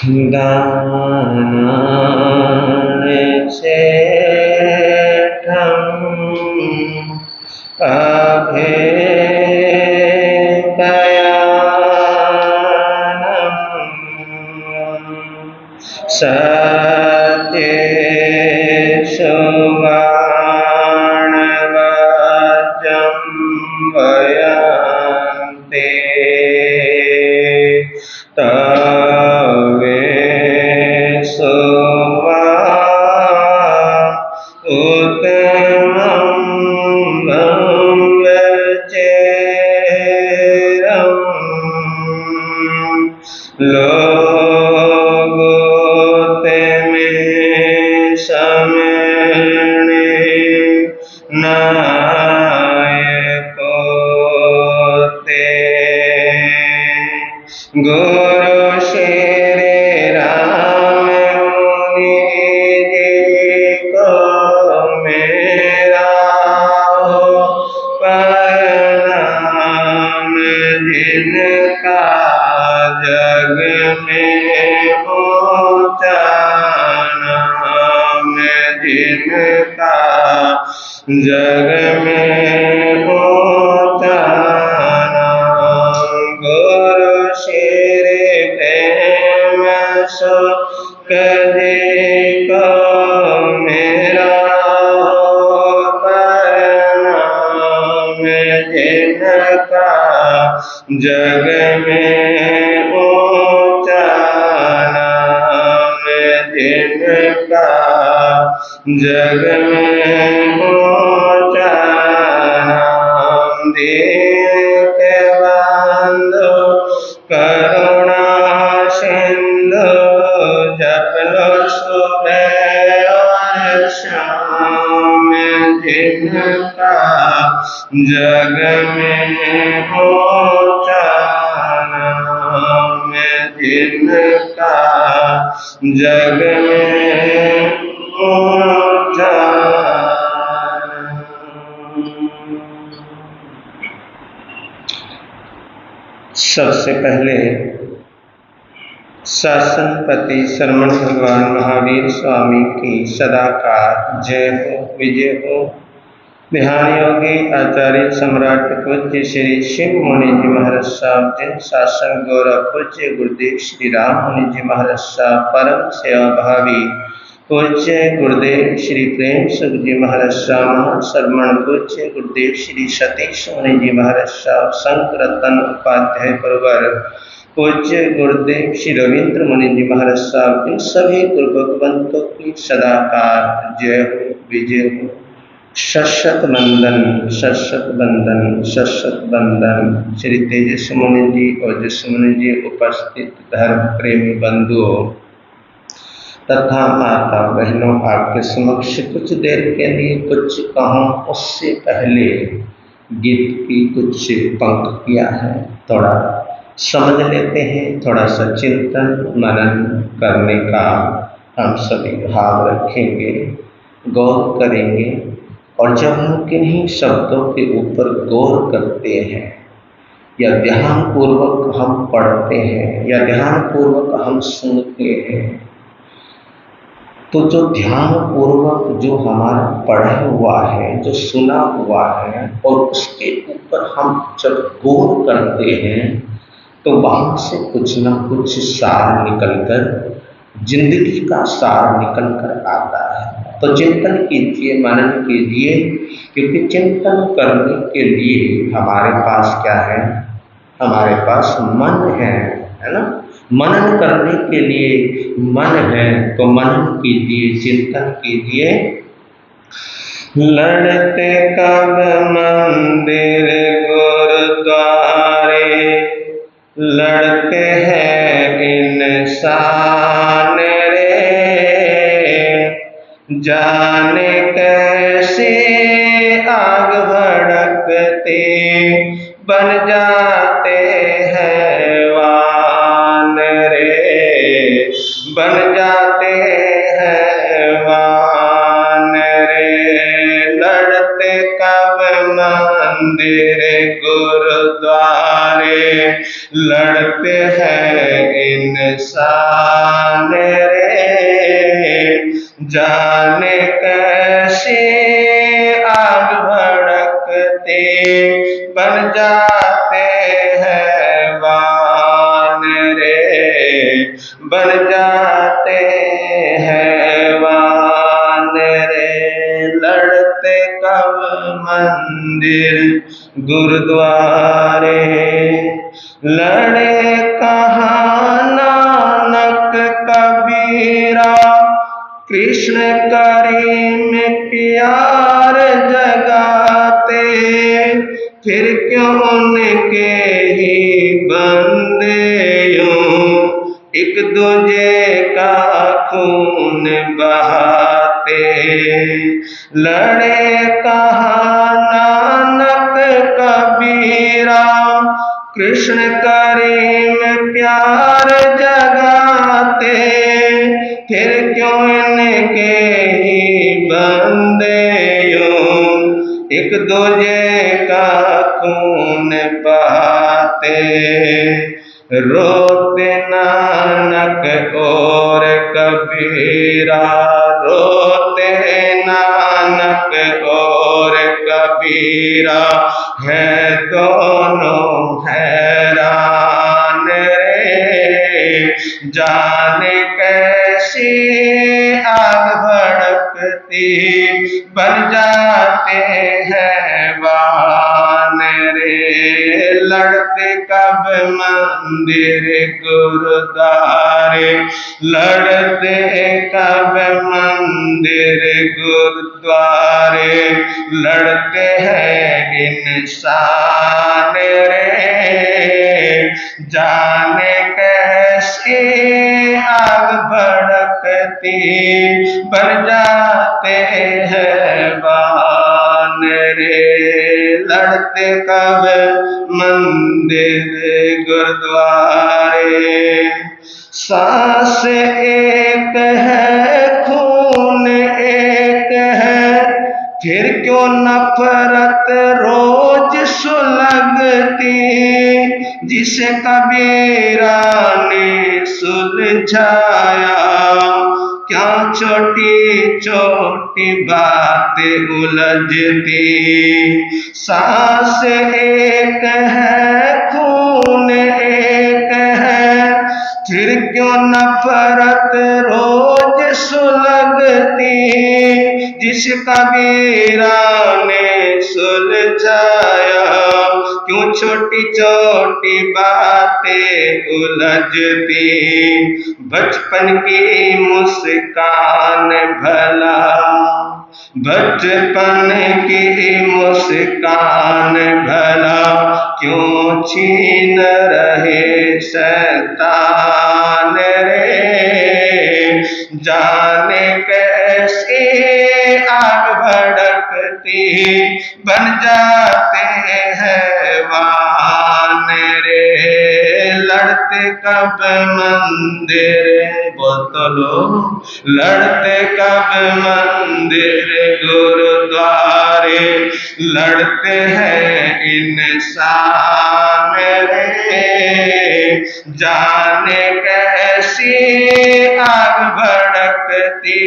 दानानि सेठम् अभेदयानम् सत्येषु वाणवजं वयन्ते तवेषु वा उत्तमं गम्यचेरम् लोगोते में समणे नायकोते गुरु श्री राम मुनि जी को मेरा प्रणाम जिनका जग में ऊंचा नाम जिनका जग में ऊंचा नाम गुरु श्री प्रेम सुख जी को मेरा प्रणाम जिनका जग में ऊंचा नाम जिनका जग में ऊंचा नाम दीन के बंधु करुणा सिंधु जप लो सुबह और शाम जिनका जग में ऊंचा नाम जिनका जग में ऊंचा सबसे पहले शासनपति शरमण भगवान महावीर स्वामी की सदाकाल जय हो विजय हो। ध्यान योगी आचार्य सम्राट पूज्य श्री शिव मुनि जी महाराज साहब जिन शासन गौरव पूज्य गुरुदेव श्री राम मुनि जी महाराज साहब परम सेवा भावी पूज्य गुरुदेव श्री प्रेम सुख जी महाराज साहब शरमण पूज्य गुरुदेव श्री सतीश मुनि जी महाराज साहब संत रतन उपाध्याय परवर पूज्य गुरुदेव श्री रविंद्र मुनि जी महाराज साहब इन सभी गुरु भगवंतों की सदाकाल जय हो विजय हो। शत बंदन शत बंदन शत बंदन। श्री तेजस मुनि जी और जस मुनि जी उपस्थित धर्म प्रेमी बंधुओं तथा माता बहनों आपके समक्ष कुछ देर के लिए कुछ कहूँ उससे पहले गीत की कुछ पंक्तियाँ हैं, थोड़ा समझ लेते हैं। थोड़ा सा चिंतन मनन करने का हम सभी भाव रखेंगे, गौर करेंगे। और जब हम किन्हीं शब्दों के ऊपर गौर करते हैं या ध्यान पूर्वक हम पढ़ते हैं या ध्यान पूर्वक हम सुनते हैं तो जो ध्यान पूर्वक जो हमारा पढ़ा हुआ है, जो सुना हुआ है और उसके ऊपर हम जब गौर करते हैं तो वहाँ से कुछ ना कुछ सार निकलकर जिंदगी का सार निकलकर आता है। तो चिंतन कीजिए, मनन कीजिए, क्योंकि चिंतन करने के लिए हमारे पास क्या है? हमारे पास मन है ना। मनन करने के लिए मन है तो मनन कीजिए, चिंतन कीजिए। लड़ते कब मंदिर गुरुद्वारे लड़ते हैं इंसान रे, जाने कैसे आग भड़कते बन जाते हैं वान रे, बन जाते हैं वान रे। लड़ते कब मंदिर गुरुद्वारे लड़ते हैं इंसान रे, जाने कैसे आग भड़कते बन जाते हैं वान रे, बन जाते हैं वान रे। लड़ते कब मंदिर गुरुद्वारे, लड़े कहाँ नानक कबीरा, कृष्ण करीम प्यार जगाते, फिर क्यों उनके ही बंदे यूं एक दूजे का खून बहाते। लड़े कहाँ नानक कबीरा, कृष्ण करीम प्यार जगाते, फिर क्यों इनके ही बंदे यूं एक दूजे का खून बहाते। रोते नानक और कबीरा, रोते नानक और कबीरा, है दोनों हैरान रे, जाने कैसी आग भड़कती बन जाते हैं वान रे। लड़ते कब मंदिर गुरुद्वारे, लड़ते कब मंदिर गुरुद्वारे, लड़ते हैं इंसान रे, जाने कैसे आग भड़कती बन जाते हैं वान रे। लड़ते कब मंदिर गुरुद्वारे, सांस एक है खून एक है, फिर क्यों नफरत रोज सुलगती, जिसे कबीरा ने सुलझाया, क्या छोटी छोटी बातें उलझती। सांस एक है खून एक है, फिर क्यों नफरत रोज सुलगती, जिस कबीरा ने सुलझाया, क्यों छोटी छोटी बातें उलझती। बचपन की मुस्कान भला, बचपन की मुस्कान भला, क्यों छीन रहे शैतान रे, जाने कैसे आग भड़कती बन जाते हैं वान रे। लड़ते कब मंदिर बोतलो, लड़ते कब मंदिर गुरुद्वारे, लड़ते हैं इंसान रे, जाने कैसी आग भड़कती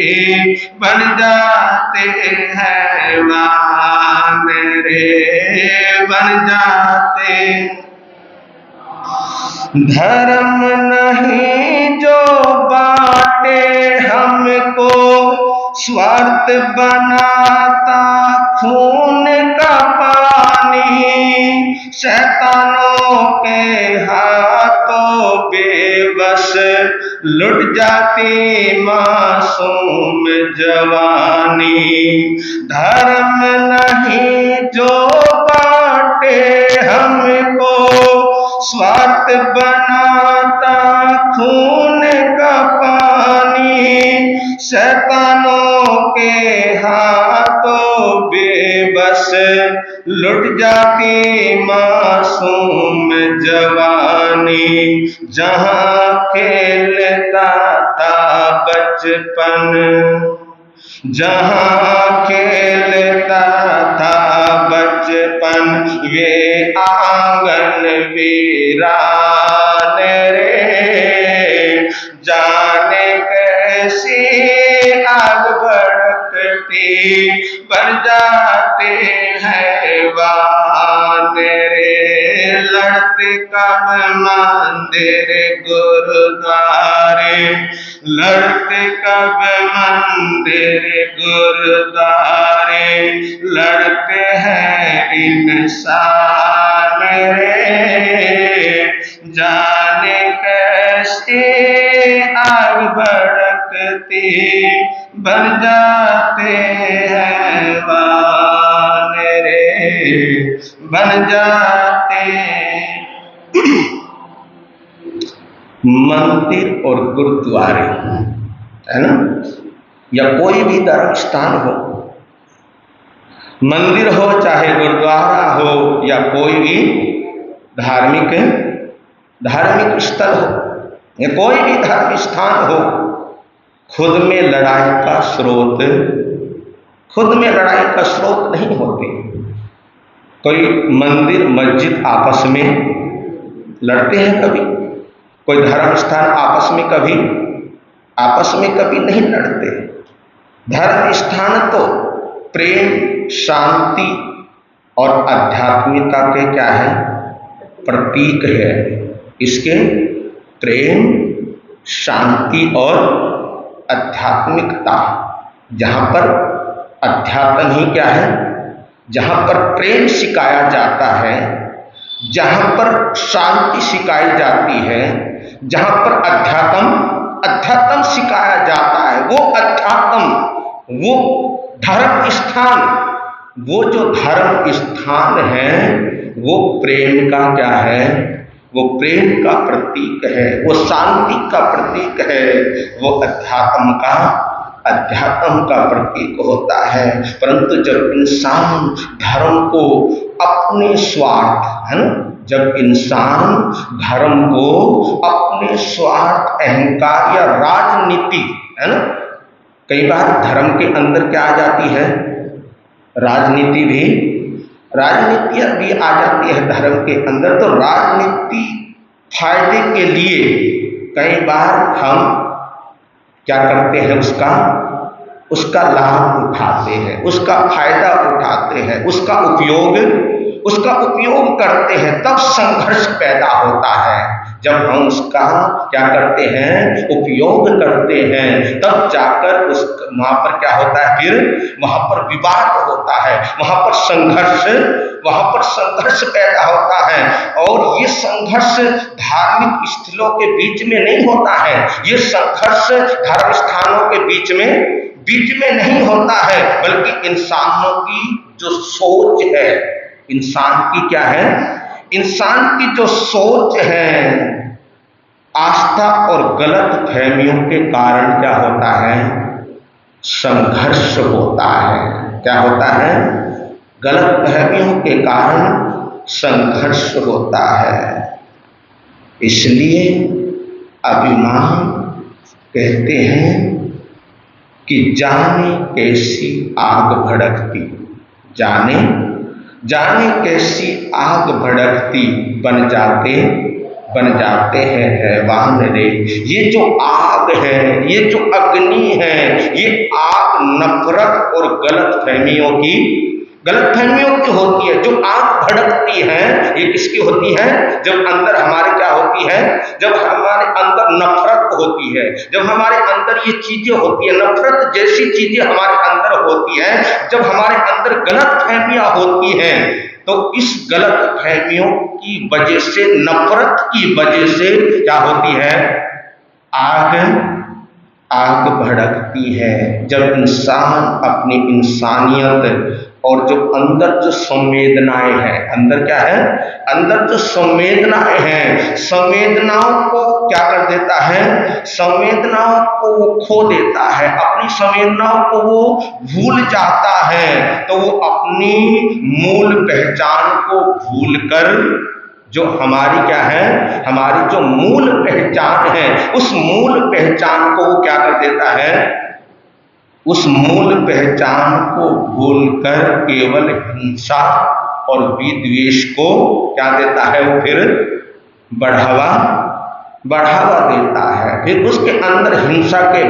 बन जाते हैं वान रे, बन जाते। धर्म नहीं जो बाटे हमको, स्वार्थ बनाता खून का पानी, शैतानों के हाथों बेबस लुट जाती मासूम जवानी। धर्म नहीं जो बाटे हमको, स्वार्थ बनाता खून का पानी, शैतानों के हाथों बेबस लुट जाती मासूम जवानी। जहाँ खेलता था बचपन, जहाँ खेलता था बचपन, वे आंगन वीरान बन जाते हैं वानेरे, लड़ते कब मंदिर गुरुद्वारे, लड़ते कब मंदिर गुरुद्वारे, लड़ते हैं इंसान रे, जाने कैसे आग भड़कती, बन जाते हैं वानेरे, बन जाते। मंदिर और गुरुद्वारे है ना, या कोई भी धर्म स्थान हो, मंदिर हो चाहे गुरुद्वारा हो या कोई भी धार्मिक स्थल हो या कोई भी धर्म स्थान हो, खुद में लड़ाई का स्रोत नहीं होते। कोई मंदिर मस्जिद आपस में लड़ते हैं कभी, कोई धर्म स्थान आपस में कभी नहीं लड़ते। धर्म स्थान तो प्रेम, शांति और आध्यात्मिकता के क्या है, प्रतीक है। इसके प्रेम, शांति और आध्यात्मिकता, जहाँ पर अध्यात्म ही क्या है, जहाँ पर प्रेम सिखाया जाता है, जहाँ पर शांति सिखाई जाती है, जहाँ पर अध्यात्म सिखाया जाता है, वो अध्यात्म, वो धर्म स्थान, वो जो धर्म स्थान है वो प्रेम का क्या है, वो प्रेम का प्रतीक है, वो शांति का प्रतीक है, वो अध्यात्म का प्रतीक होता है। परंतु जब इंसान धर्म को अपने स्वार्थ, है ना, जब इंसान धर्म को अपने स्वार्थ, अहंकार या राजनीति, है ना, कई बार धर्म के अंदर क्या आ जाती है, राजनीतियां भी आ जाती है धर्म के अंदर। तो राजनीति फायदे के लिए कई बार हम क्या करते हैं, उसका लाभ उठाते हैं, उसका फायदा उठाते हैं, उसका उपयोग करते हैं, तब संघर्ष पैदा होता है। जब हम उसका क्या करते हैं, उपयोग करते हैं, तब जाकर वहां पर क्या होता है, फिर वहां पर विवाद होता है, वहां पर संघर्ष पैदा होता है। और ये संघर्ष धार्मिक स्थलों के बीच में नहीं होता है, ये संघर्ष धर्म स्थानों के बीच में नहीं होता है, बल्कि इंसानों की जो सोच है, इंसान की क्या है, इंसान की जो सोच है, आस्था और गलत फहमियों के कारण क्या होता है, संघर्ष होता है। क्या होता है, गलत फहमियों के कारण संघर्ष होता है। इसलिए अभिमान कहते हैं कि जाने कैसी आग भड़कती, जाने कैसी आग भड़कती, बन जाते हैं हैवान रे। ये जो आग है, ये जो अग्नि है, ये आग नफरत और गलतफहमियों की होती है। जो आग भड़कती है ये किसकी होती है, जब अंदर हमारे क्या होती है, जब हमारे अंदर नफरत होती है, जब हमारे अंदर ये चीजें होती है, नफरत जैसी चीजें हमारे अंदर होती है, जब हमारे अंदर गलतफहमियां होती हैं, तो इस गलतफहमियों की वजह से, नफरत की वजह से क्या होती है, आग भड़कती है। जब इंसान अपनी इंसानियत और जो अंदर जो संवेदनाएं हैं, अंदर क्या है, अंदर जो संवेदनाएं हैं, संवेदनाओं को क्या कर देता है, संवेदनाओं को वो खो देता है, अपनी संवेदनाओं को वो भूल जाता है, तो वो अपनी मूल पहचान को भूलकर, जो हमारी क्या है, हमारी जो मूल पहचान है, उस मूल पहचान को वो क्या कर देता है, उस मूल पहचान को भूलकर केवल हिंसा और विद्वेष को क्या देता है, वो फिर बढ़ावा देता है। फिर उसके अंदर हिंसा के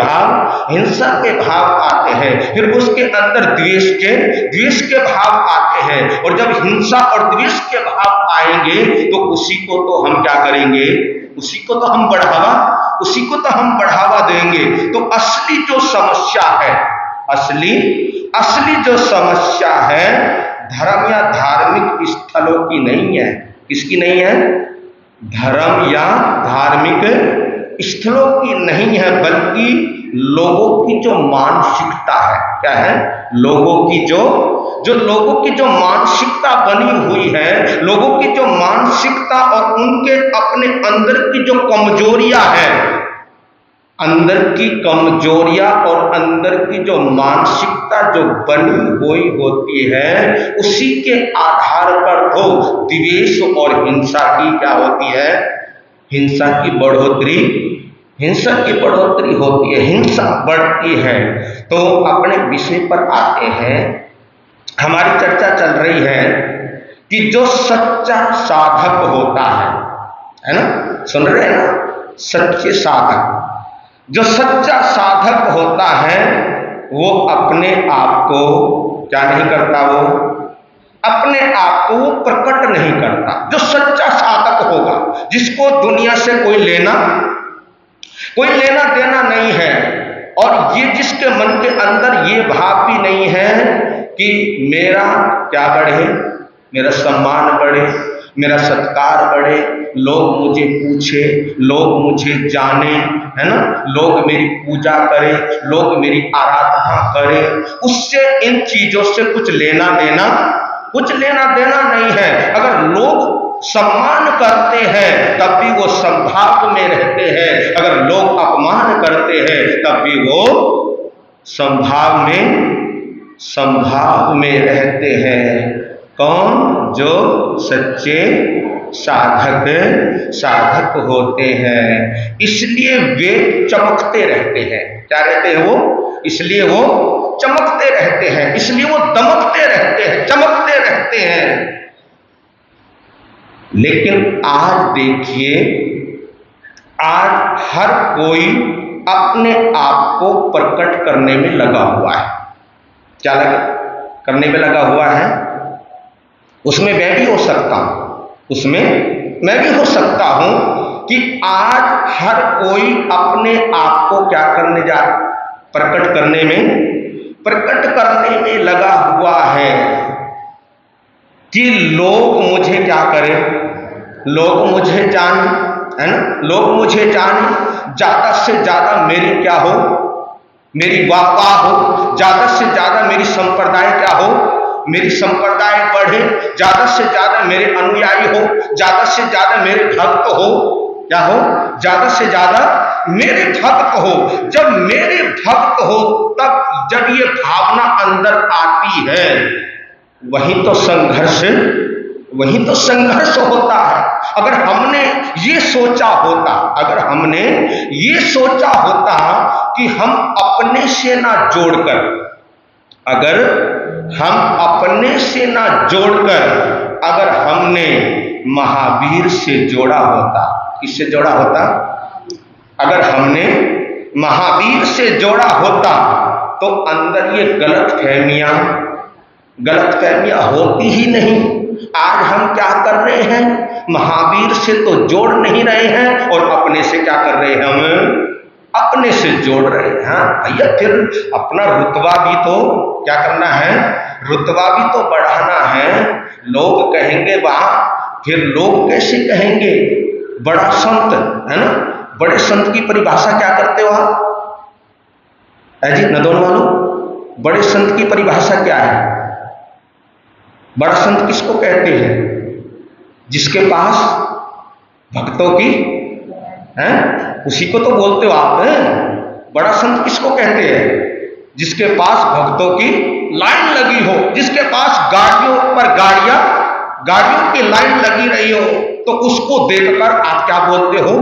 भाव आते हैं, फिर उसके अंदर द्वेष के भाव आते हैं। और जब हिंसा और द्वेष के भाव आएंगे तो उसी को तो हम क्या करेंगे, उसी को तो हम बढ़ावा देंगे। तो असली जो समस्या है, असली जो समस्या है धर्म या धार्मिक स्थलों की नहीं है। किसकी नहीं है? धर्म या धार्मिक स्थलों की नहीं है, बल्कि लोगों की जो मानसिकता है। क्या है? लोगों की जो मानसिकता बनी हुई है, लोगों की जो मानसिकता और उनके अपने अंदर की जो कमजोरियां हैं, अंदर की कमजोरियां और अंदर की जो मानसिकता जो बनी हुई होती है, उसी के आधार पर तो द्वेष और हिंसा की क्या होती है? हिंसा की बढ़ोतरी होती है, हिंसा बढ़ती है। तो अपने विषय पर आते हैं। हमारी चर्चा चल रही है कि जो सच्चा साधक होता है ना, सुन रहे हैं ना? सच्चे साधक, जो सच्चा साधक होता है वो अपने आप को क्या नहीं करता, वो अपने आप को प्रकट नहीं करता। जो सच्चा साधक होगा, जिसको दुनिया से कोई लेना देना नहीं है, और ये जिसके मन के अंदर ये भाव भी नहीं है कि मेरा क्या बढ़े, मेरा सम्मान बढ़े, मेरा सत्कार बढ़े, लोग मुझे पूछे, लोग मुझे जाने, है ना, लोग मेरी पूजा करें, लोग मेरी आराधना करें, उससे इन चीजों से कुछ लेना देना नहीं है। अगर लोग सम्मान करते हैं तब भी वो संभाव में रहते हैं, अगर लोग अपमान करते हैं तब भी वो संभाव में रहते हैं। कौन? जो सच्चे साधक होते हैं। इसलिए वे चमकते रहते हैं। क्या रहते हैं वो? इसलिए वो चमकते रहते हैं, इसलिए वो दमकते रहते हैं, चमकते रहते हैं। लेकिन आज देखिए, आज हर कोई अपने आप को प्रकट करने में लगा हुआ है। क्या करने में लगा हुआ है? उसमें मैं भी हो सकता हूं, कि आज हर कोई अपने आप को क्या करने प्रकट करने में लगा हुआ है कि लोग मुझे क्या करें, लोग मुझे जाने, है ना, लोग मुझे जाने, ज्यादा से ज्यादा मेरी क्या हो, मेरी वाह हो, ज्यादा से ज्यादा मेरी संप्रदाय क्या हो, मेरी संप्रदाय बढ़े, ज्यादा से ज्यादा मेरे अनुयायी हो, ज्यादा से ज्यादा मेरे भक्त हो, क्या हो, ज्यादा से ज्यादा मेरे भक्त हो। जब मेरे भक्त हो तब जब ये भावना अंदर आती है, वही तो संघर्ष होता है। अगर हमने ये सोचा होता कि हम अपने से ना जोड़कर, अगर हम अपने से ना जोड़कर अगर हमने महावीर से जोड़ा होता, किससे जोड़ा होता? अगर हमने महावीर से जोड़ा होता तो अंदर ये गलतफहमियां होती ही नहीं। आज हम क्या कर रहे हैं? महावीर से तो जोड़ नहीं रहे हैं और अपने से क्या कर रहे हैं? हम अपने से जोड़ रहे हैं। हाँ भैया, फिर अपना रुतबा भी तो क्या करना है? रुतबा भी तो बढ़ाना है। लोग कहेंगे वाह, फिर लोग कैसे कहेंगे? बड़ा संत, है ना, बड़े संत की परिभाषा क्या करते हो आप? जी नदौन वालों, बड़े संत की परिभाषा क्या है? बड़ा संत किसको कहते हैं? जिसके पास भक्तों की है, उसी को तो बोलते हो आप। बड़ा संत किसको कहते हैं? जिसके पास भक्तों की लाइन लगी हो, जिसके पास गाड़ियों पर गाड़ियों की लाइन लगी रही हो, तो उसको देखकर आप क्या बोलते हो?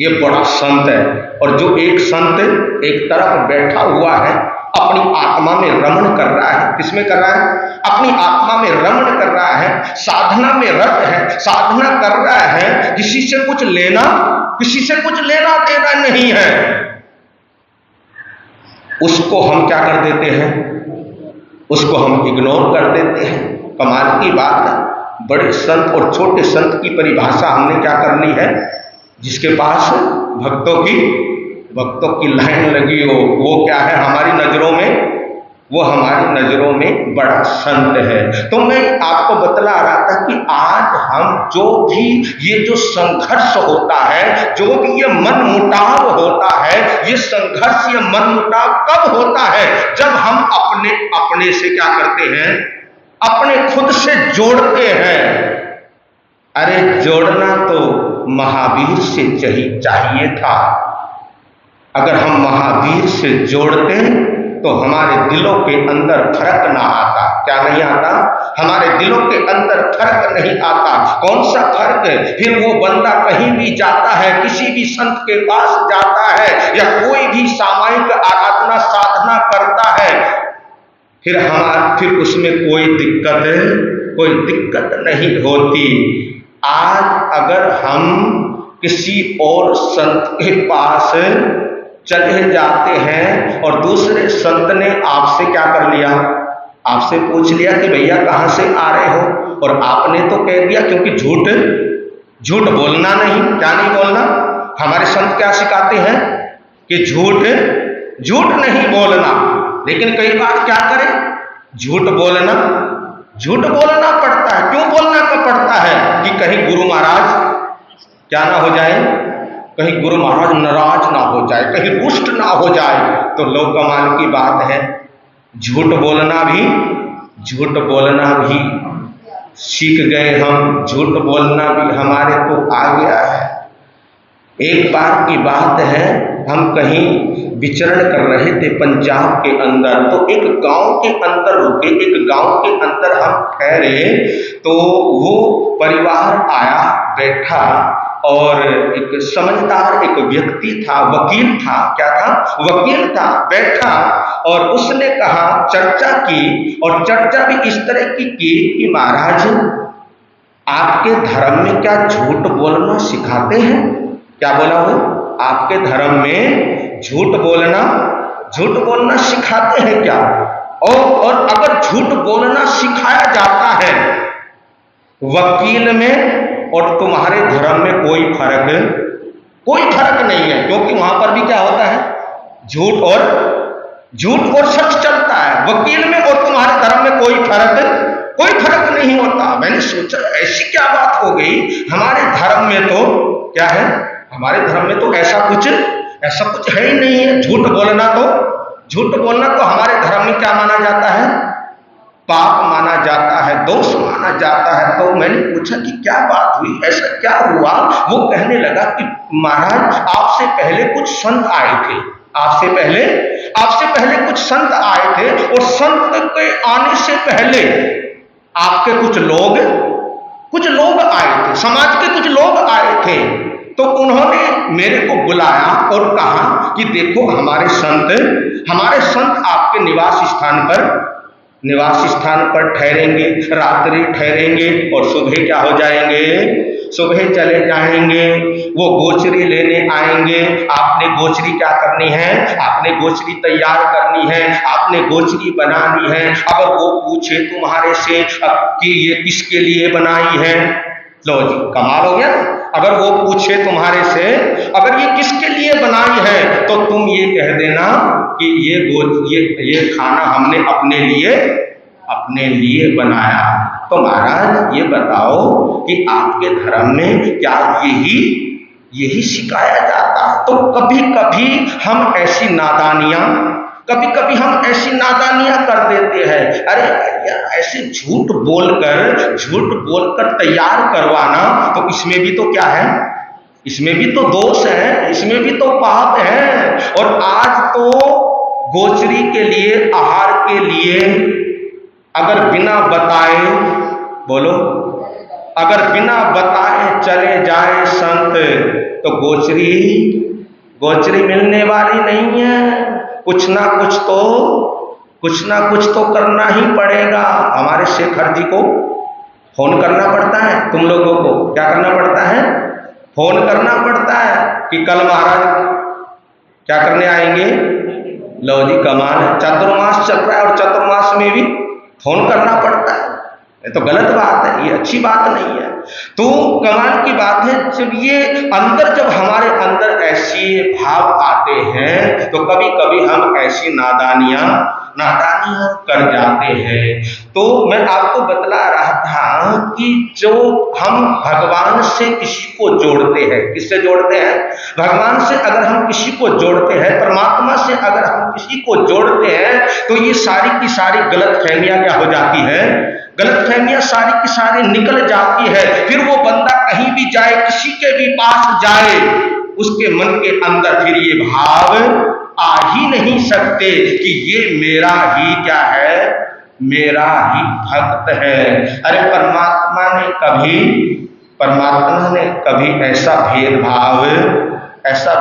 ये बड़ा संत है। और जो एक संत एक तरफ बैठा हुआ है, अपनी आत्मा में रमण कर रहा है, किसमें कर रहा है? अपनी आत्मा में रमण कर रहा है, साधना में रत है, साधना कर रहा है, किसी से कुछ लेना किसी से कुछ लेना देना नहीं है, उसको हम क्या कर देते हैं, उसको हम इग्नोर कर देते हैं। कमाल की बात है, बड़े संत और छोटे संत की परिभाषा हमने क्या कर ली है, जिसके पास भक्तों की लाइन लगी हो वो क्या है हमारी नजरों में, वो हमारी नजरों में बड़ा संत है। तो मैं आपको बतला रहा था कि आज हम जो भी ये जो संघर्ष होता है, जो भी ये मन मुटाव होता है, ये संघर्ष ये मन मुटाव कब होता है, जब हम अपने से क्या करते हैं, अपने खुद से जोड़ते हैं। अरे जोड़ना तो महावीर से चाहिए था। अगर हम महावीर से जोड़ते तो हमारे दिलों के अंदर फर्क ना आता। क्या नहीं आता? हमारे दिलों के अंदर फर्क नहीं आता। कौन सा फर्क? फिर वो बंदा कहीं भी जाता है, किसी भी संत के पास जाता है या कोई भी सामायिक आराधना साधना करता है, फिर उसमें कोई दिक्कत नहीं होती। आज अगर हम किसी और संत के पास चले जाते हैं और दूसरे संत ने आपसे क्या कर लिया, आपसे पूछ लिया कि भैया कहाँ से आ रहे हो, और आपने तो कह दिया, क्योंकि झूठ बोलना नहीं, क्या नहीं बोलना। हमारे संत क्या सिखाते हैं कि झूठ नहीं बोलना, लेकिन कई बार क्या करें, झूठ बोलना पड़ता है। क्यों बोलना पड़ता है? कि कहीं गुरु महाराज क्या ना हो जाए, कहीं गुरु महाराज नाराज ना हो जाए, कहीं रुष्ट ना हो जाए। तो लो कमाल की बात है, झूठ बोलना भी सीख गए हम, झूठ बोलना भी हमारे को आ गया है। एक बार की बात है, हम कहीं विचरण कर रहे थे पंजाब के अंदर, तो एक गांव के अंदर रुके, एक गांव के अंदर हम ठहरे, तो वो परिवार आया बैठा, और एक समझदार एक व्यक्ति था, वकील था, क्या था, वकील था, बैठा, और उसने कहा, चर्चा की, और चर्चा भी इस तरह की कि महाराज आपके धर्म में क्या झूठ बोलना सिखाते हैं? क्या बोला वो? आपके धर्म में झूठ बोलना सिखाते हैं क्या? और अगर झूठ बोलना सिखाया जाता है वकील में और तुम्हारे धर्म में कोई फर्क नहीं है, क्योंकि वहां पर भी क्या होता है, झूठ और सच चलता है। वकील में और तुम्हारे धर्म में कोई फर्क नहीं होता। मैंने सोचा ऐसी क्या बात हो गई, हमारे धर्म में तो क्या है, हमारे धर्म में तो ऐसा कुछ है ही नहीं है। झूठ बोलना तो हमारे धर्म में क्या माना जाता है, पाप माना जाता है, दोष माना जाता है। तो मैंने पूछा कि क्या बात हुई, ऐसा क्या हुआ? वो कहने लगा कि महाराज आपसे पहले कुछ संत आए थे, आपसे पहले कुछ संत आए थे, और संत के आने से पहले आपके कुछ लोग आए थे, समाज के कुछ लोग आए थे। तो उन्होंने मेरे को बुलाया और कहा कि देखो हमारे संत आपके निवास स्थान पर ठहरेंगे, रात्रि ठहरेंगे, और सुबह क्या हो जाएंगे, सुबह चले जाएंगे। वो गोचरी लेने आएंगे। आपने गोचरी क्या करनी है, आपने गोचरी तैयार करनी है, आपने गोचरी बनानी है। अगर वो पूछे तुम्हारे से कि ये किसके लिए बनाई है, लो जी कमाल हो गया। अगर वो पूछे तुम्हारे से अगर ये किसके लिए बनाई है, तो तुम ये कह देना कि ये खाना हमने अपने लिए बनाया। तो महाराज ये बताओ कि आपके धर्म में क्या यही सिखाया जाता? तो कभी कभी हम ऐसी नादानियां कर देते हैं। अरे भैया ऐसे झूठ बोलकर तैयार करवाना, तो इसमें भी तो क्या है, इसमें भी तो दोष है, इसमें भी तो पाप है। और आज तो गोचरी के लिए, आहार के लिए अगर बिना बताए, बोलो, अगर बिना बताए चले जाए संत, तो गोचरी मिलने वाली नहीं है। कुछ ना कुछ तो करना ही पड़ेगा। हमारे शेखर जी को फोन करना पड़ता है, तुम लोगों को क्या करना पड़ता है, फोन करना पड़ता है। कि कल महाराज क्या करने आएंगे, लो जी कमाल है, चतुर्मास चल रहा है और चतुर्मास में भी फोन करना पड़ता है, ये तो गलत बात है, ये अच्छी बात नहीं है। तो कमाल की बात है, जब ये अंदर, जब हमारे अंदर ऐसे भाव आते हैं तो कभी कभी हम ऐसी नादानियां कर जाते हैं। तो मैं आपको बतला रहा था कि जो हम भगवान से किसी को जोड़ते हैं, किससे जोड़ते हैं, भगवान से अगर हम किसी को जोड़ते हैं, परमात्मा से अगर हम किसी को जोड़ते हैं, तो ये सारी की सारी गलतफहमियां क्या हो जाती है, गलतफहमियां सारी की सारी निकल जाती है। फिर वो बंदा कहीं भी जाए, किसी के भी पास जाए, उसके मन के अंदर फिर ये भाव आ ही नहीं सकते कि ये मेरा ही क्या है, मेरा ही भक्त है। अरे परमात्मा ने कभी ऐसा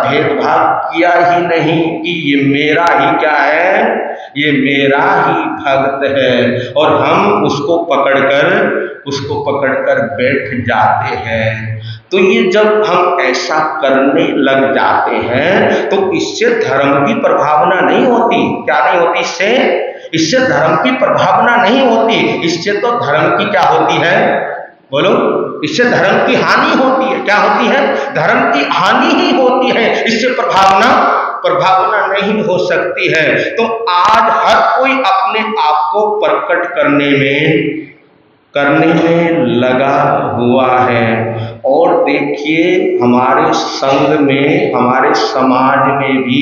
भेदभाव किया ही नहीं कि ये मेरा ही क्या है, ये मेरा ही भक्त है, और हम उसको पकड़कर बैठ जाते हैं। तो ये जब हम ऐसा करने लग जाते हैं तो इससे धर्म की प्रभावना नहीं होती। क्या नहीं होती? इससे धर्म की प्रभावना नहीं होती, इससे तो धर्म की क्या होती है, बोलो, इससे धर्म की हानि होती है। क्या होती है? धर्म की हानि ही होती है, इससे प्रभावना नहीं हो सकती है। तो आज हर कोई अपने आप को प्रकट करने में लगा हुआ है। और देखिए हमारे संघ में, हमारे समाज में भी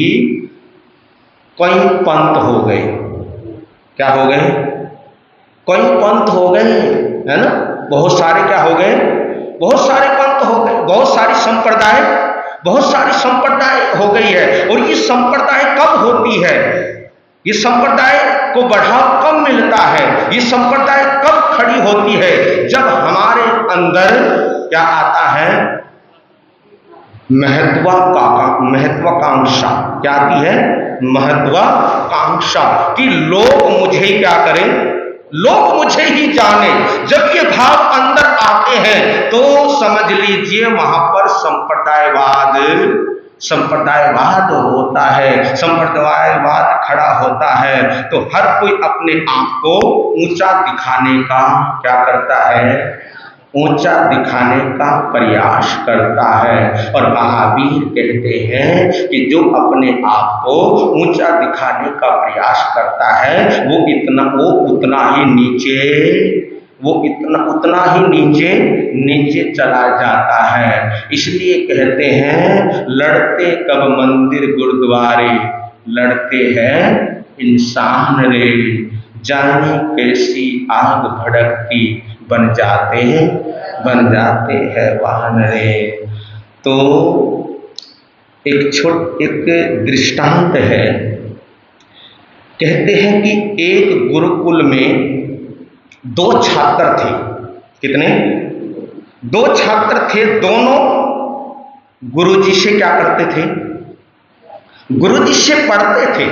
कई पंथ हो गए। क्या हो गए? कई पंथ हो गए, है ना। बहुत सारे क्या हो गए? बहुत सारे पंथ हो गए, बहुत सारी संप्रदाय हो गई है। और ये संप्रदाय कब होती है? ये संप्रदाय को बढ़ावा कब मिलता है? ये संप्रदाय कब खड़ी होती है? जब हमारे अंदर क्या आता है? महत्वाकांक्षा। क्या आती है? महत्वाकांक्षा कि लोग मुझे क्या करें, लोग मुझे ही जाने। जब ये भाव अंदर आते हैं तो समझ लीजिए वहां पर संप्रदायवाद होता है, संप्रदायवाद खड़ा होता है। तो हर कोई अपने आप को ऊंचा दिखाने का क्या करता है? ऊंचा दिखाने का प्रयास करता है। और महावीर कहते हैं कि जो अपने आप को ऊंचा दिखाने का प्रयास करता है वो उतना ही नीचे चला जाता है। इसलिए कहते हैं लड़ते कब मंदिर गुरुद्वारे, लड़ते हैं इंसान रे, जाने कैसी आग भड़कती बन जाते हैं वाहन रे। तो एक दृष्टांत है। कहते हैं कि एक गुरुकुल में 2 छात्र थे। कितने? 2 छात्र थे। दोनों गुरुजी से क्या करते थे? गुरुजी से पढ़ते थे।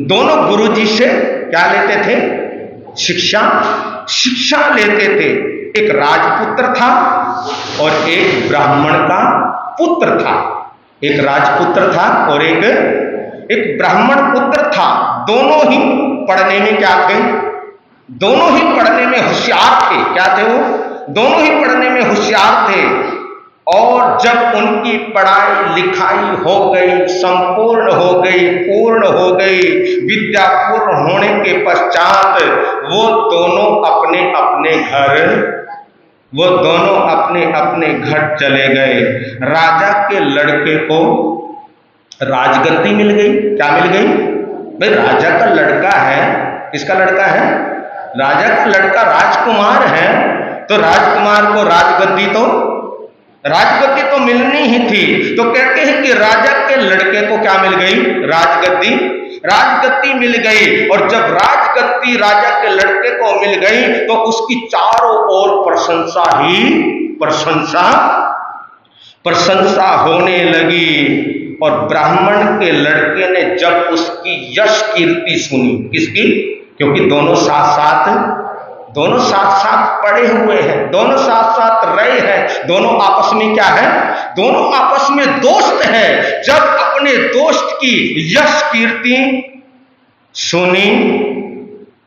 दोनों गुरुजी से क्या लेते थे? शिक्षा लेते थे। एक राजपुत्र था और एक ब्राह्मण का पुत्र था। एक राजपुत्र था और एक ब्राह्मण पुत्र था। दोनों ही पढ़ने में क्या थे? दोनों ही पढ़ने में होशियार थे। क्या थे वो? दोनों ही पढ़ने में होशियार थे। और जब उनकी पढ़ाई लिखाई हो गई, संपूर्ण हो गई, पूर्ण हो गई, विद्या पूर्ण होने के पश्चात वो दोनों अपने घर चले गए। राजा के लड़के को राजगद्दी मिल गई। क्या मिल गई? भाई राजा का लड़का है। किसका लड़का है? राजा का लड़का राजकुमार है। तो राजकुमार को राजगद्दी तो मिलनी ही थी। तो कहते हैं कि राजा के लड़के को क्या मिल गई? राजगद्दी मिल गई। और जब राजगद्दी राजा के लड़के को मिल गई तो उसकी चारों ओर प्रशंसा होने लगी। और ब्राह्मण के लड़के ने जब उसकी यश कीर्ति सुनी, किसकी? क्योंकि दोनों साथ साथ पड़े हुए हैं, दोनों साथ साथ रहे हैं, दोनों आपस में क्या है? दोनों आपस में दोस्त है, जब अपने दोस्त की यश कीर्ति सुनी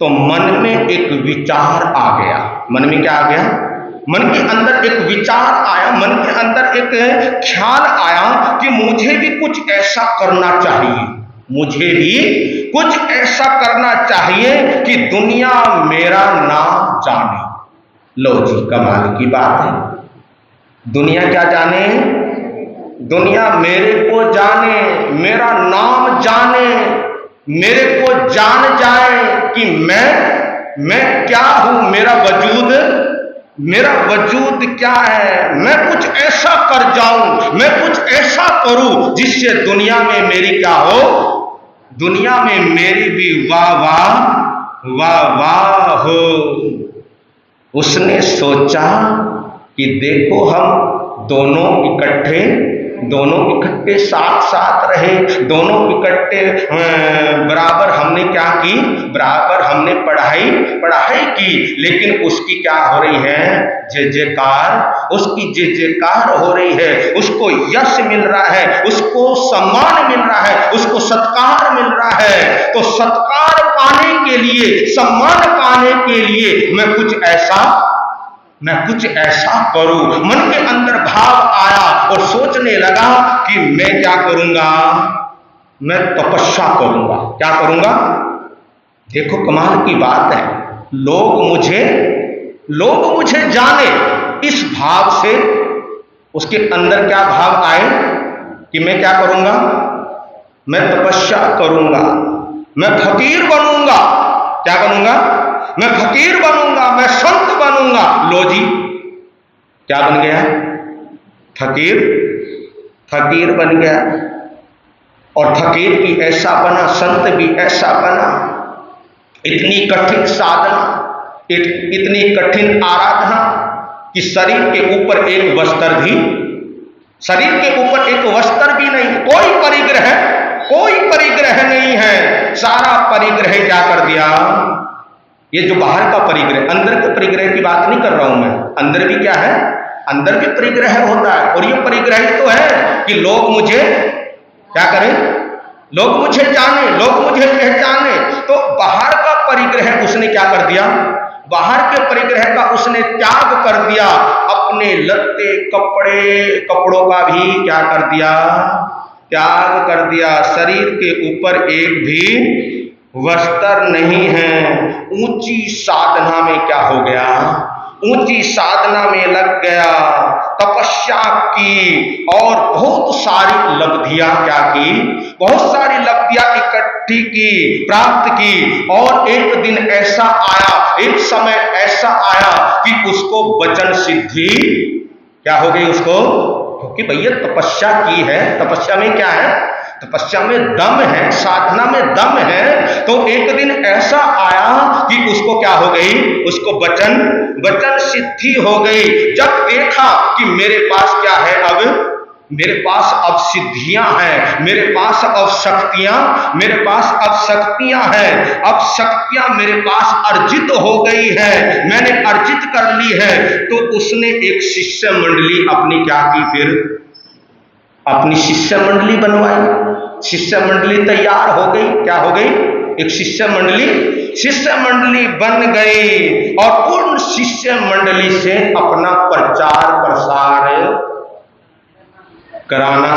तो मन में एक विचार आ गया। मन में क्या आ गया? मन के अंदर एक विचार आया, मन के अंदर एक ख्याल आया कि मुझे भी कुछ ऐसा करना चाहिए, मुझे भी कुछ ऐसा करना चाहिए कि दुनिया मेरा नाम जाने। लो जी, कमाल की बात है। दुनिया क्या जाने? दुनिया मेरे को जाने, मेरा नाम जाने, मेरे को जान जाए कि मैं क्या हूं, मेरा वजूद क्या है। मैं कुछ ऐसा कर जाऊं, मैं कुछ ऐसा करूं जिससे दुनिया में मेरी क्या हो, दुनिया में मेरी भी वाह वाह वाह वाह हो। उसने सोचा कि देखो हम दोनों इकट्ठे साथ साथ रहे, दोनों इकट्ठे बराबर हमने क्या की, बराबर हमने पढ़ाई की, लेकिन उसकी क्या हो रही है? जय जयकार, उसकी जय जयकार हो रही है, उसको यश मिल रहा है, उसको सम्मान मिल रहा है, उसको सत्कार मिल रहा है। तो सत्कार पाने के लिए, सम्मान पाने के लिए मैं कुछ ऐसा करूं। मन के अंदर भाव आया और सोचने लगा कि मैं क्या करूंगा, मैं तपस्या करूंगा। क्या करूंगा? देखो कमाल की बात है, लोग मुझे जाने, इस भाव से उसके अंदर क्या भाव आए कि मैं क्या करूंगा, मैं तपस्या करूंगा, मैं फकीर बनूंगा। क्या बनूंगा? मैं फकीर बनूंगा, मैं संत बनूंगा। लो जी, क्या बन गया? फकीर बन गया। और फकीर भी ऐसा बना, संत भी ऐसा बना। इतनी कठिन साधना, इतनी कठिन आराधना कि शरीर के ऊपर एक वस्त्र भी नहीं, कोई परिग्रह नहीं है। सारा परिग्रह क्या कर दिया? ये जो बाहर का परिग्रह, अंदर के परिग्रह की बात नहीं कर रहा हूं मैं। अंदर भी क्या है? अंदर भी परिग्रह होता है। और ये परिग्रह तो है कि लोग मुझे क्या करें, लोग मुझे जाने, लोग मुझे पहचाने। तो बाहर का परिग्रह उसने क्या कर दिया? बाहर के परिग्रह का उसने त्याग कर दिया। अपने लत्ते कपड़ों का भी क्या कर दिया? त्याग कर दिया। शरीर के ऊपर एक भी वस्त्र नहीं है। ऊंची साधना में क्या हो गया? ऊंची साधना में लग गया, तपस्या की और बहुत सारी लब्धियां क्या की? बहुत सारी लब्धियां इकट्ठी की, प्राप्त की। और एक दिन ऐसा आया, एक समय ऐसा आया कि उसको वचन सिद्धि क्या हो गई उसको? क्योंकि भैया तपस्या की है। तपस्या में क्या है? तपस्या में दम है, साधना में दम है। तो एक दिन ऐसा आया कि उसको क्या हो गई? उसको वचन सिद्धि हो गई। जब देखा कि मेरे पास क्या है, अब मेरे पास अब सिद्धियां हैं, मेरे पास अब शक्तियां हैं, अब शक्तियां मेरे पास अर्जित हो गई है, मैंने अर्जित कर ली है। तो उसने एक शिष्य मंडली अपनी क्या की? फिर अपनी शिष्य मंडली बनवाई। शिष्य मंडली तैयार हो गई। क्या हो गई? एक शिष्य मंडली बन गई। और उन शिष्य मंडली से अपना प्रचार प्रसार कराना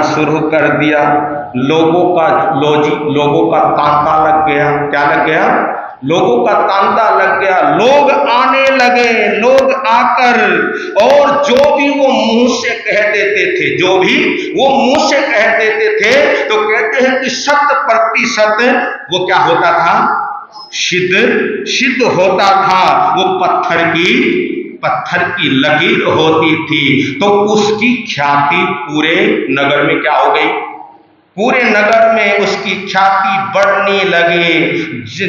शुरू कर दिया। लोगों का तांता लग गया। क्या लग गया? लोगों का तांता लग गया। लोग आने लगे, लोग आकर और जो भी वो मुंह से कह देते थे, तो कहते हैं कि 100% वो क्या होता था? सिद्ध होता था। वो पत्थर की लकीर होती थी। तो उसकी ख्याति पूरे नगर में क्या हो गई? पूरे नगर में उसकी ख्याति बढ़ने लगी।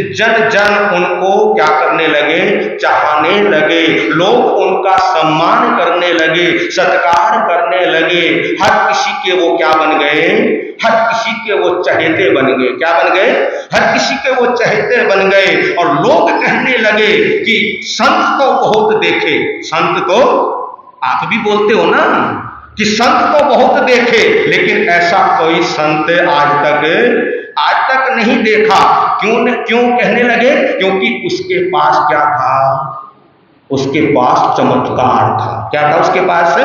जन उनको क्या करने लगे? चाहने लगे। लोग उनका सम्मान करने लगे, सत्कार करने लगे। हर किसी के वो क्या बन गए? हर किसी के वो चहेते बन गए। क्या बन गए? हर किसी के वो चहेते बन गए। और लोग कहने लगे कि संत तो बहुत देखे। संत तो आप भी बोलते हो ना, कि संत तो बहुत देखे, लेकिन ऐसा कोई संत आज तक नहीं देखा। क्यों कहने लगे? क्योंकि उसके पास क्या था? उसके पास चमत्कार था। क्या था उसके पास?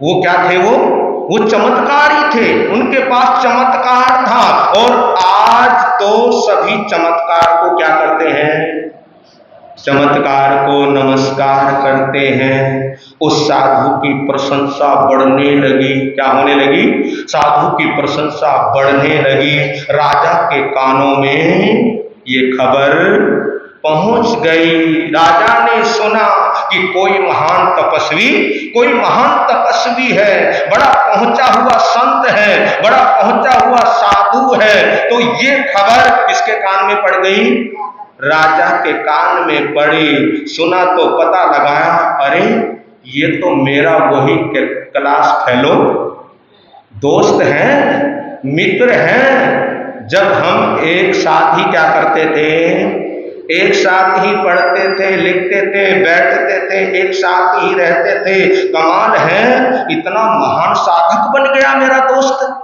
वो क्या थे? वो चमत्कारी थे। उनके पास चमत्कार था। और आज तो सभी चमत्कार को क्या करते हैं? चमत्कार को नमस्कार करते हैं। उस साधु की प्रशंसा बढ़ने लगी। क्या होने लगी? साधु की प्रशंसा बढ़ने लगी। राजा के कानों में ये खबर पहुंच गई। राजा ने सुना कि कोई महान तपस्वी है, बड़ा पहुंचा हुआ संत है, बड़ा पहुंचा हुआ साधु है। तो ये खबर किसके कान में पड़ गई? राजा के कान में पड़ी। सुना तो पता लगाया, अरे ये तो मेरा वही क्लास फेलो दोस्त है, मित्र है। जब हम एक साथ ही क्या करते थे? एक साथ ही पढ़ते थे, लिखते थे, बैठते थे, एक साथ ही रहते थे। कमाल है, इतना महान साधक बन गया मेरा दोस्त।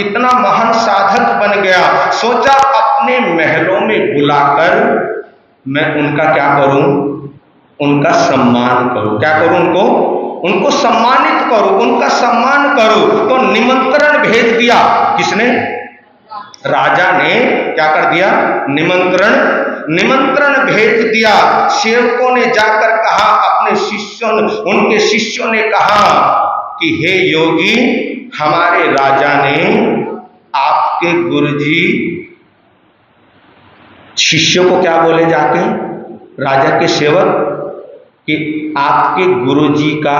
इतना महान साधक बन गया। सोचा अपने महलों में बुलाकर मैं उनका क्या करूं? उनका सम्मान करूं। क्या करूं? उनको सम्मानित करूं, उनका सम्मान करूं। तो निमंत्रण भेज दिया। किसने? राजा ने क्या कर दिया? निमंत्रण भेज दिया। सेवकों ने जाकर कहा, उनके शिष्यों ने कहा कि हे योगी, हमारे राजा ने आपके गुरुजी, शिष्यों को क्या बोले जाके? राजा के सेवक, कि आपके गुरुजी का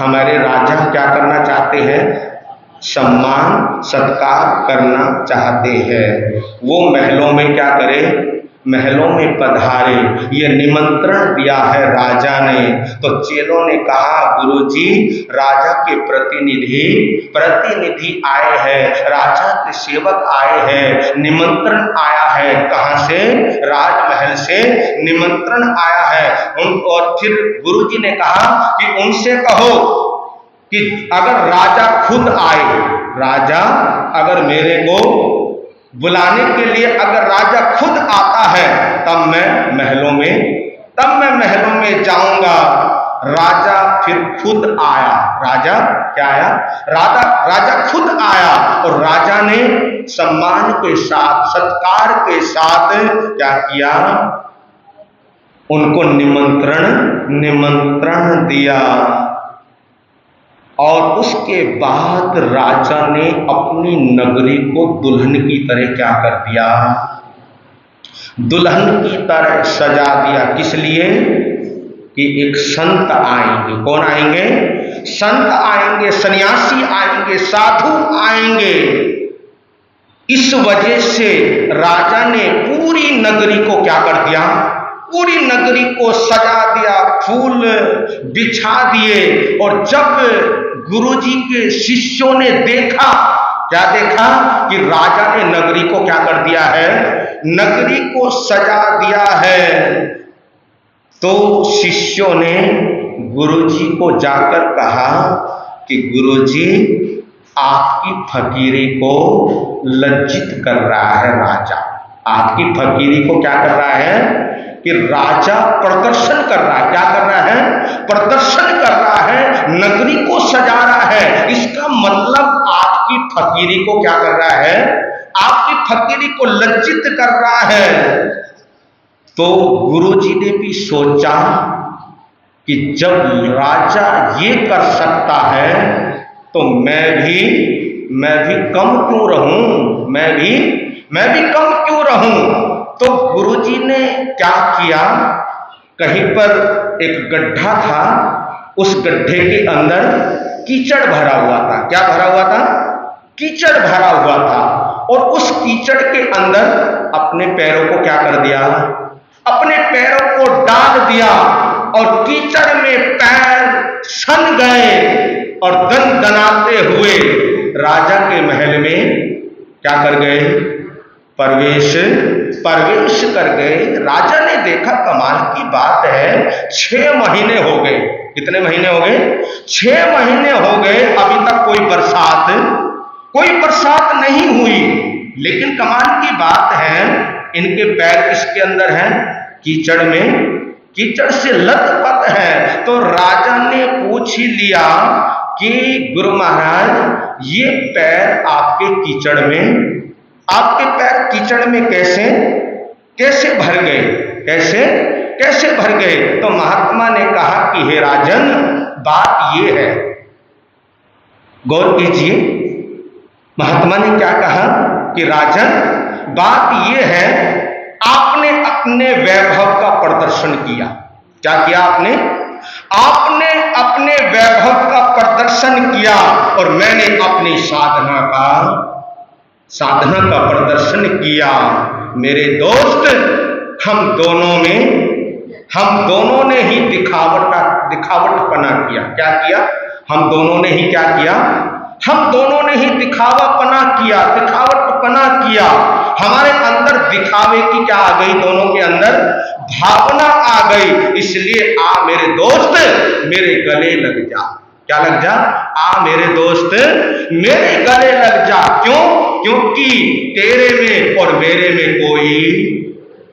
हमारे राजा क्या करना चाहते हैं? सम्मान सत्कार करना चाहते हैं। वो महलों में क्या करे? महलों में पधारे। ये निमंत्रण दिया है राजा ने। तो चेलों ने कहा, गुरुजी, राजा के प्रतिनिधि आए हैं, राजा के सेवक आए हैं, निमंत्रण आया है। कहां से? राजमहल से निमंत्रण आया है। और फिर गुरुजी ने कहा कि उनसे कहो कि अगर राजा खुद आए, राजा अगर मेरे को बुलाने के लिए अगर राजा खुद आता है, तब मैं महलों में जाऊंगा। राजा फिर खुद आया। राजा क्या आया? राजा खुद आया। और राजा ने सम्मान के साथ, सत्कार के साथ क्या किया? उनको निमंत्रण दिया। और उसके बाद राजा ने अपनी नगरी को दुल्हन की तरह क्या कर दिया? दुल्हन की तरह सजा दिया। किस लिए? कि एक संत आएंगे। कौन आएंगे? संत आएंगे, सन्यासी आएंगे, साधु आएंगे। इस वजह से राजा ने पूरी नगरी को क्या कर दिया? पूरी नगरी को सजा दिया, फूल बिछा दिए। और जब गुरुजी के शिष्यों ने देखा, क्या देखा? कि राजा ने नगरी को क्या कर दिया है? नगरी को सजा दिया है। तो शिष्यों ने गुरुजी को जाकर कहा कि गुरुजी, आपकी फकीरी को लज्जित कर रहा है राजा। आपकी फकीरी को क्या कर रहा है? कि राजा प्रदर्शन कर रहा है। क्या कर रहा है? प्रदर्शन कर रहा है, नगरी को सजा रहा है। इसका मतलब आपकी फकीरी को क्या कर रहा है? आपकी फकीरी को लज्जित कर रहा है। तो गुरुजी ने भी सोचा कि जब राजा ये कर सकता है, तो मैं भी कम क्यों रहूं? मैं भी कम क्यों रहूं? तो गुरुजी ने क्या किया? कहीं पर एक गड्ढा था, उस गड्ढे के अंदर कीचड़ भरा हुआ था। क्या भरा हुआ था? कीचड़ भरा हुआ था। और उस कीचड़ के अंदर अपने पैरों को क्या कर दिया? अपने पैरों को डाल दिया। और कीचड़ में पैर सन गए और दनाते हुए राजा के महल में क्या कर गए? प्रवेश कर गए। राजा ने देखा कमाल की बात है, 6 महीने हो गए। कितने महीने हो गए? 6 महीने हो गए, अभी तक कोई बरसात नहीं हुई। लेकिन कमाल की बात है, इनके पैर किसके अंदर हैं? कीचड़ में, कीचड़ से लथपथ है। तो राजा ने पूछ ही लिया कि गुरु महाराज, ये पैर आपके पैर कीचड़ में कैसे भर गए? कैसे भर गए? तो महात्मा ने कहा कि हे राजन, बात ये है, गौर कीजिए। महात्मा ने क्या कहा कि राजन, बात ये है, आपने अपने वैभव का प्रदर्शन किया। क्या किया आपने? आपने अपने वैभव का प्रदर्शन किया और मैंने अपनी साधना का प्रदर्शन किया। मेरे दोस्त, हम दोनों ने ही दिखावटपना किया। क्या किया? हम दोनों ने ही क्या किया? हम दोनों ने ही दिखावटपना किया। हमारे अंदर दिखावे की क्या आ गई? दोनों के अंदर भावना आ गई। इसलिए आ मेरे दोस्त, मेरे गले लग जा। क्या लग जा? आ मेरे दोस्त, मेरे गले लग जा। क्यों? क्योंकि तेरे में और मेरे में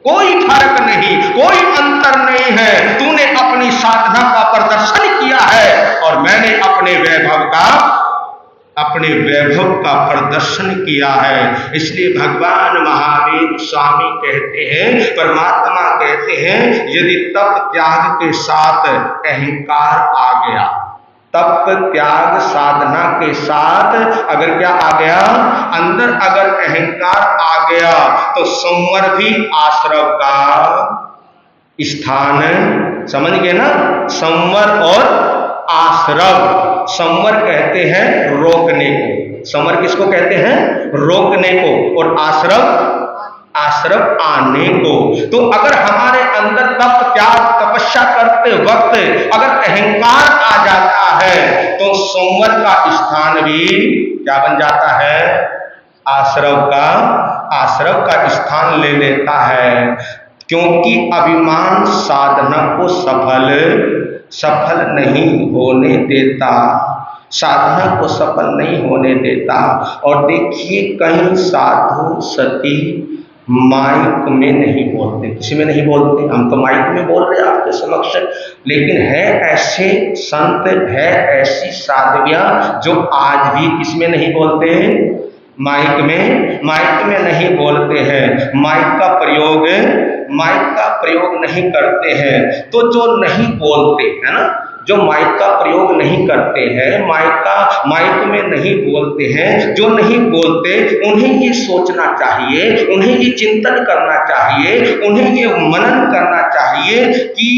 कोई फर्क नहीं, कोई अंतर नहीं है। तूने अपनी साधना का प्रदर्शन किया है और मैंने अपने वैभव का प्रदर्शन किया है। इसलिए भगवान महावीर स्वामी कहते हैं, परमात्मा कहते हैं, यदि तप त्याग के साथ अहंकार आ गया, तप त्याग साधना के साथ अगर क्या आ गया, अंदर अगर अहंकार आ गया, तो संवर्धी आश्रव का स्थान, समझ गए ना? संवर और आश्रव। संवर कहते हैं रोकने को। संवर किसको कहते हैं? रोकने को। और आश्रव आने को। तो अगर हमारे अंदर तप त्याग तपस्या करते वक्त अगर अहंकार आ जाता है, तो संवर का स्थान भी क्या बन जाता है? आश्रव का स्थान ले लेता है। क्योंकि अभिमान साधना को सफल नहीं होने देता, साधना को सफल नहीं होने देता। और देखिए, कहीं साधु सती माइक में नहीं बोलते। किसी में नहीं बोलते? हम तो माइक में बोल रहे हैं आपके समक्ष, लेकिन है ऐसे संत, है ऐसी साधवियां जो आज भी किसमें नहीं बोलते हैं? माइक में नहीं बोलते हैं। माइक का प्रयोग नहीं करते हैं। तो जो नहीं बोलते है ना, जो माइक का प्रयोग नहीं करते हैं, माइक में नहीं बोलते हैं, जो नहीं बोलते, उन्हें ये सोचना चाहिए, उन्हें ये चिंतन करना चाहिए, उन्हें ये मनन करना चाहिए कि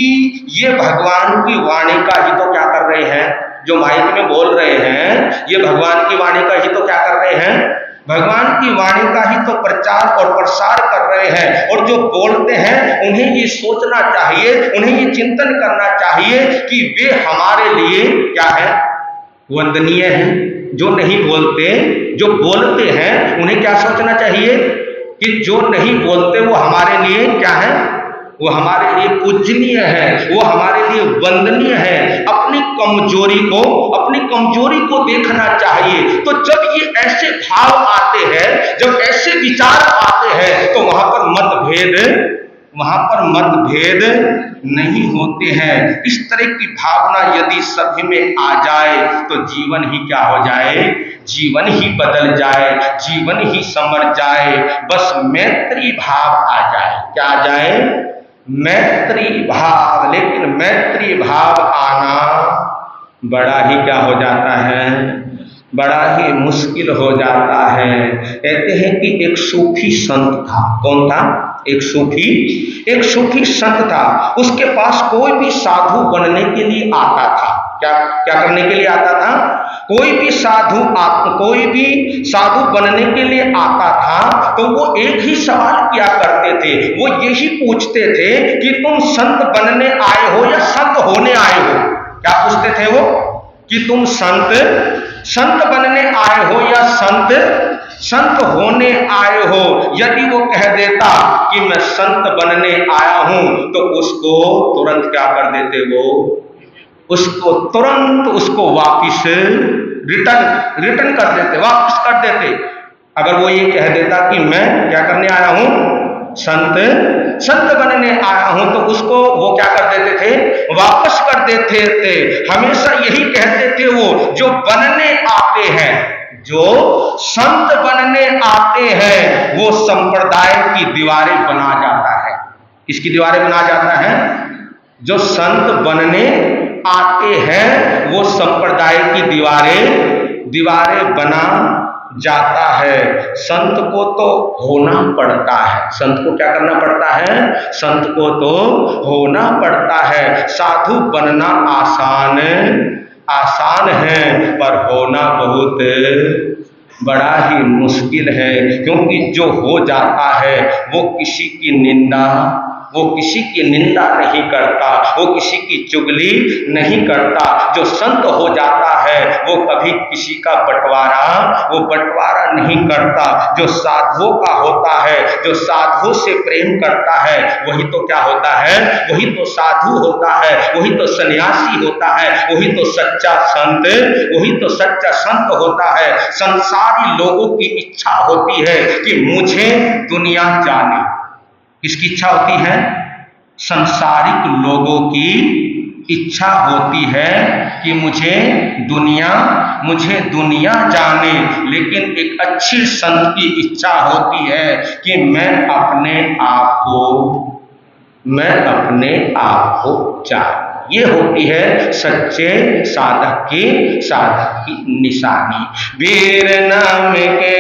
ये भगवान की वाणी का ही तो क्या कर रहे हैं? जो माइक में बोल रहे हैं, ये भगवान की वाणी का ही तो क्या कर रहे हैं? भगवान की वाणी का ही तो प्रचार और प्रसार कर रहे हैं। और जो बोलते हैं, उन्हें ये सोचना चाहिए, उन्हें ये चिंतन करना चाहिए कि वे हमारे लिए क्या है? वंदनीय हैं। जो नहीं बोलते, जो बोलते हैं, उन्हें क्या सोचना चाहिए कि जो नहीं बोलते वो हमारे लिए क्या है? वो हमारे लिए पूजनीय है, वो हमारे लिए वंदनीय है। अपनी कमजोरी को देखना चाहिए। तो जब ये ऐसे भाव आते हैं, जब ऐसे विचार आते हैं, तो वहां पर मतभेद नहीं होते हैं। इस तरह की भावना यदि सभी में आ जाए, तो जीवन ही क्या हो जाए? जीवन ही बदल जाए, जीवन ही समर जाए। बस मैत्री भाव आ जाए। क्या आ जाए? मैत्री भाव। लेकिन मैत्री भाव आना बड़ा ही क्या हो जाता है? बड़ा ही मुश्किल हो जाता है। कहते हैं कि एक सूफी संत था। कौन था? एक सूफी संत था। उसके पास कोई भी साधु बनने के लिए आता था। क्या करने के लिए आता था? कोई भी साधु बनने के लिए आता था, तो वो एक ही सवाल किया करते थे। वो यही पूछते थे कि तुम संत बनने आए हो या संत होने आए हो? क्या पूछते थे वो? कि तुम संत संत बनने आए हो या संत होने आए हो, यदि वो कह देता कि मैं संत बनने आया हूं, तो उसको तुरंत क्या कर देते, वो उसको तुरंत उसको वापिस रिटर्न कर देते, वापस कर देते। अगर वो ये कह देता कि मैं क्या करने आया हूं, संत बनने आया हूं, तो उसको वो क्या कर देते थे, वापस कर देते थे। हमेशा यही कहते थे वो, जो बनने आते हैं, जो संत बनने आते हैं, वो संप्रदाय की दीवारें बना जाता है। किसकी दीवारें बना जाता है? जो संत बनने आते हैं वो संप्रदाय की दीवारें बना जाता है। संत को तो होना पड़ता है। संत को क्या करना पड़ता है? संत को तो होना पड़ता है। साधु बनना आसान है, पर होना बहुत बड़ा ही मुश्किल है। क्योंकि जो हो जाता है वो किसी की निंदा नहीं करता, वो किसी की चुगली नहीं करता। जो संत हो जाता है वो कभी किसी का बंटवारा नहीं करता। जो साधुओं का होता है, जो साधुओं से प्रेम करता है, वही तो क्या होता है, वही तो साधु होता है, वही तो सन्यासी होता है, वही तो सच्चा संत होता है। संसारी लोगों की इच्छा होती है कि मुझे दुनिया जाने। किसकी इच्छा होती है? संसारिक लोगों की इच्छा होती है कि मुझे दुनिया जाने। लेकिन एक अच्छी संत की इच्छा होती है कि मैं अपने आप को जाने। ये होती है सच्चे साधक की निशानी। वीर नाम के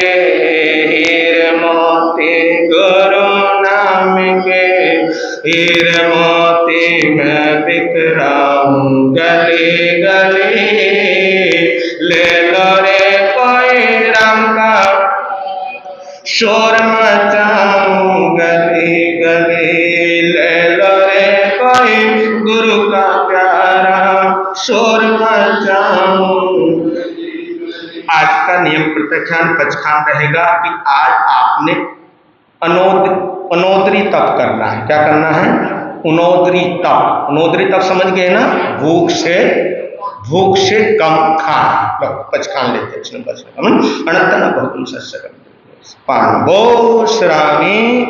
हीर मोती, गुरु नाम के हीर मोती, मैं बिखराऊं गली गली। ले लो रे कोई राम का शोर मचाऊं गली गली। ले लो रे कोई गुरु का प्यारा शोर मचाऊं। आज का नियम प्रत्याख्यान पचखान रहेगा कि आज आपने अनोदरी तप करना है। क्या करना है? अनोदरी तप समझ गए ना? भूख से कम खाना। पचखान लेते हैं। अनंतना बहुत पान। श्रामी